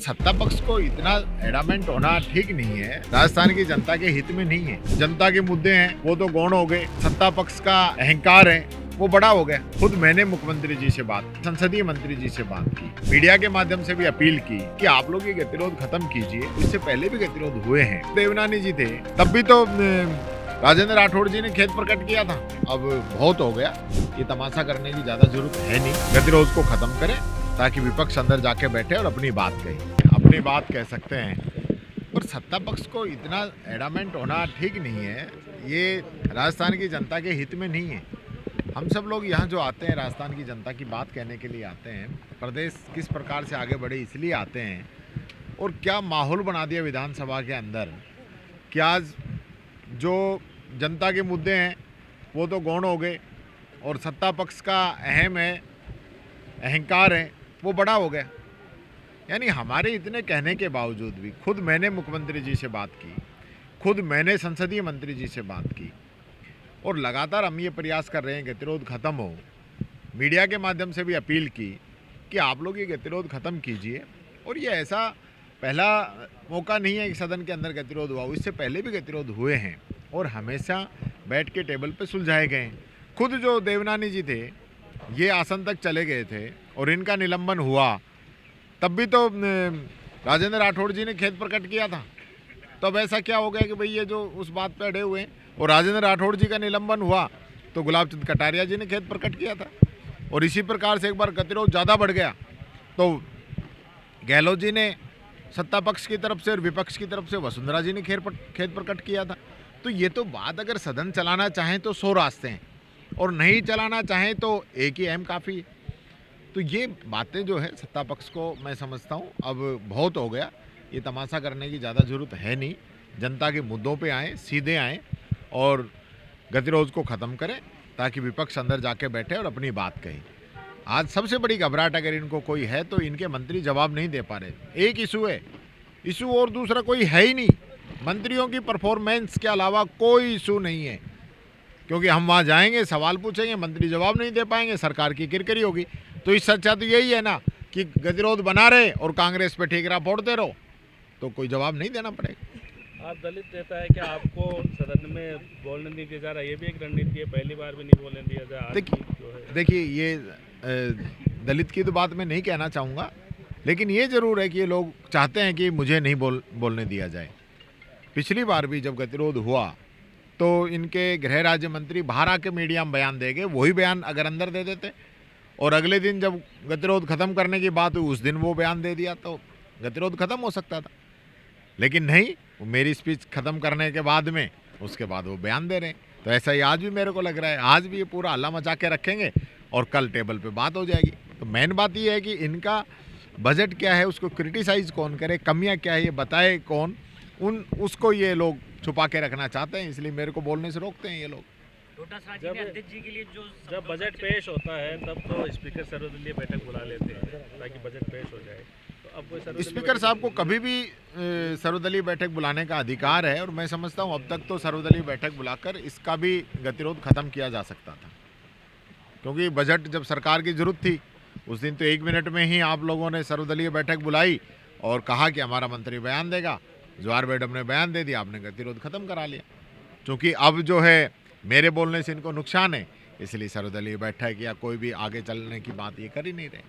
सत्ता पक्ष को इतना एडामेंट होना ठीक नहीं है। राजस्थान की जनता के हित में नहीं है। जनता के मुद्दे हैं वो तो गौण हो गए, सत्ता पक्ष का अहंकार है वो बड़ा हो गया। खुद मैंने मुख्यमंत्री जी से बात, संसदीय मंत्री जी से बात की, मीडिया के माध्यम से भी अपील की कि आप लोग ये गतिरोध खत्म कीजिए। इससे पहले भी गतिरोध हुए हैं। देवनानी जी थे तब भी तो राजेंद्र राठौड़ जी ने खेद प्रकट किया था। अब बहुत हो गया, ये तमाशा करने की ज्यादा जरूरत है नहीं। गतिरोध को खत्म करें ताकि विपक्ष अंदर जाके बैठे और अपनी बात कहे, अपनी बात कह सकते हैं। और सत्ता पक्ष को इतना एडामेंट होना ठीक नहीं है। ये राजस्थान की जनता के हित में नहीं है। हम सब लोग यहाँ जो आते हैं राजस्थान की जनता की बात कहने के लिए आते हैं। प्रदेश किस प्रकार से आगे बढ़े इसलिए आते हैं। और क्या माहौल बना दिया विधानसभा के अंदर कि आज जो जनता के मुद्दे हैं वो तो गौण हो गए और सत्ता पक्ष का अहम है, अहंकार है वो बड़ा हो गया। यानी हमारे इतने कहने के बावजूद भी खुद मैंने मुख्यमंत्री जी से बात की, खुद मैंने संसदीय मंत्री जी से बात की और लगातार हम ये प्रयास कर रहे हैं गतिरोध खत्म हो। मीडिया के माध्यम से भी अपील की कि आप लोग ये गतिरोध खत्म कीजिए। और ये ऐसा पहला मौका नहीं है कि सदन के अंदर गतिरोध हुआ, इससे पहले भी गतिरोध हुए हैं और हमेशा बैठ के टेबल पे सुलझाए गए हैं। खुद जो देवनानी जी थे ये आसन तक चले गए थे और इनका निलंबन हुआ, तब भी तो राजेंद्र राठौड़ जी ने खेद प्रकट किया था। तब ऐसा क्या हो गया कि भाई ये जो उस बात पे अड़े हुए हैं। और राजेंद्र राठौड़ जी का निलंबन हुआ तो गुलाब चंद कटारिया जी ने खेद प्रकट किया था। और इसी प्रकार से एक बार गतिरोध ज़्यादा बढ़ गया तो गहलोत जी ने सत्ता पक्ष की तरफ से और विपक्ष की तरफ से वसुंधरा जी ने खेद प्रकट किया था। तो ये तो बात अगर सदन चलाना चाहें तो 100 रास्ते हैं और नहीं चलाना चाहें तो एक ही अहम काफ़ी है। तो ये बातें जो है सत्ता पक्ष को मैं समझता हूँ अब बहुत हो गया। ये तमाशा करने की ज़्यादा ज़रूरत है नहीं। जनता के मुद्दों पे आएँ, सीधे आएँ और गतिरोध को ख़त्म करें ताकि विपक्ष अंदर जाके बैठे और अपनी बात कहे। आज सबसे बड़ी घबराहट अगर इनको कोई है तो इनके मंत्री जवाब नहीं दे पा रहे। एक इशू है, इशू और दूसरा कोई है ही नहीं। मंत्रियों की परफॉर्मेंस के अलावा कोई इशू नहीं है, क्योंकि हम वहाँ जाएंगे, सवाल पूछेंगे, मंत्री जवाब नहीं दे पाएंगे, सरकार की किरकिरी होगी। तो इससे अच्छा तो यही है ना कि गतिरोध बना रहे और कांग्रेस पे ठीकरा फोड़ते रहो, तो कोई जवाब नहीं देना पड़ेगा। आप दलित नेता है, क्या आपको सदन में बोलने नहीं दिया जा रहा? ये भी एक रणनीति है, पहली बार भी नहीं बोलने दिया जा रहा। देखिए ये दलित की तो बात मैं नहीं कहना चाहूँगा, लेकिन ये ज़रूर है कि ये लोग चाहते हैं कि मुझे नहीं बोलने दिया जाए। पिछली बार भी जब गतिरोध हुआ तो इनके गृह राज्य मंत्री बाहर आके मीडिया में बयान दे गए, वही बयान अगर अंदर दे देते और अगले दिन जब गतिरोध ख़त्म करने की बात हुई उस दिन वो बयान दे दिया तो गतिरोध ख़त्म हो सकता था। लेकिन नहीं, वो मेरी स्पीच ख़त्म करने के बाद में उसके बाद वो बयान दे रहे हैं। तो ऐसा ही आज भी मेरे को लग रहा है, आज भी ये पूरा हल्ला मचा के रखेंगे और कल टेबल पे बात हो जाएगी। तो मेन बात ये है कि इनका बजट क्या है उसको क्रिटिसाइज़ कौन करे, कमियां क्या है ये बताए कौन, उसको ये लोग छुपा के रखना चाहते हैं, इसलिए मेरे को बोलने से रोकते हैं ये लोग। जब बजट पेश होता है तब तो स्पीकर सर्वदलीय बैठक बुला लेते हैं ताकि बजट पेश हो जाए। तो अब कोई स्पीकर साहब को कभी भी सर्वदलीय बैठक बुलाने का अधिकार है और मैं समझता हूँ अब तक तो सर्वदलीय बैठक बुलाकर इसका भी गतिरोध खत्म किया जा सकता था। क्योंकि बजट जब सरकार की जरूरत थी उस दिन तो 1 मिनट में ही आप लोगों ने सर्वदलीय बैठक बुलाई और कहा कि हमारा मंत्री बयान देगा। जवाहर मैडम ने बयान दे दिया, आपने गतिरोध खत्म करा लिया। क्योंकि अब जो है मेरे बोलने से इनको नुकसान है, इसलिए सर्वदलीय बैठक या कोई भी आगे चलने की बात ये कर ही नहीं रहे।